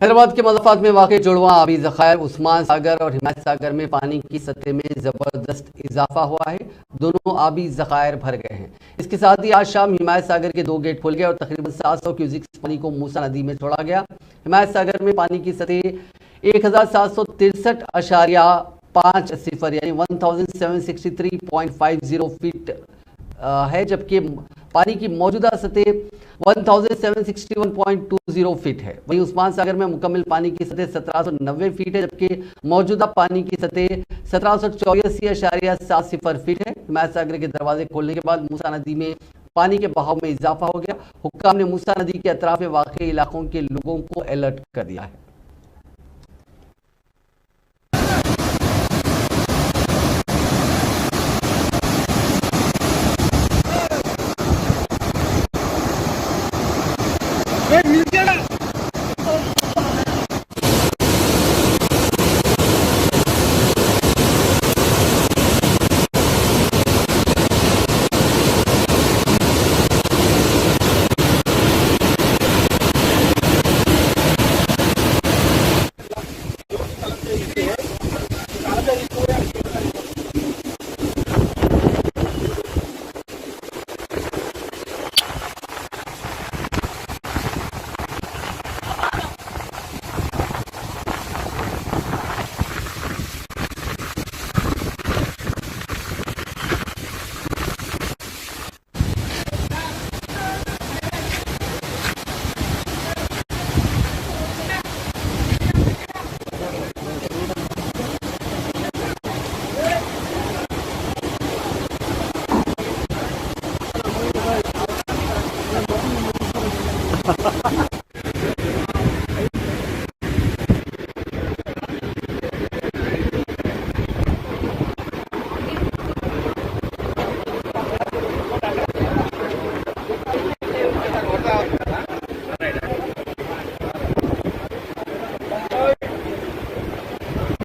हैदराबाद के मज़ाफ़ात में वाक़ जुड़वा आबी ज़खायर उस्मान सागर और हिमायत सागर में पानी की सतह में ज़बरदस्त इजाफा हुआ है। दोनों आबी ज़खायर भर गए हैं। इसके साथ ही आज शाम हिमायत सागर के 2 गेट खुल गए और तकरीबन 700 क्यूसिक पानी को मूसा नदी में छोड़ा गया। हिमायत सागर में पानी की सतह 1763.50 यानी 1763.50 फीट है, जबकि पानी की मौजूदा सतह 1761.20 फीट है। वहीं उस्मान सागर में मुकम्मल पानी की सतह 1790 फीट है, जबकि मौजूदा पानी की सतह 1784.70 फीट है। हिमायत सागर के दरवाजे खोलने के बाद मूसा नदी में पानी के बहाव में इजाफा हो गया। हुक्काम ने मूसा नदी के अतराफ में वाक़ई इलाकों के लोगों को अलर्ट कर दिया है।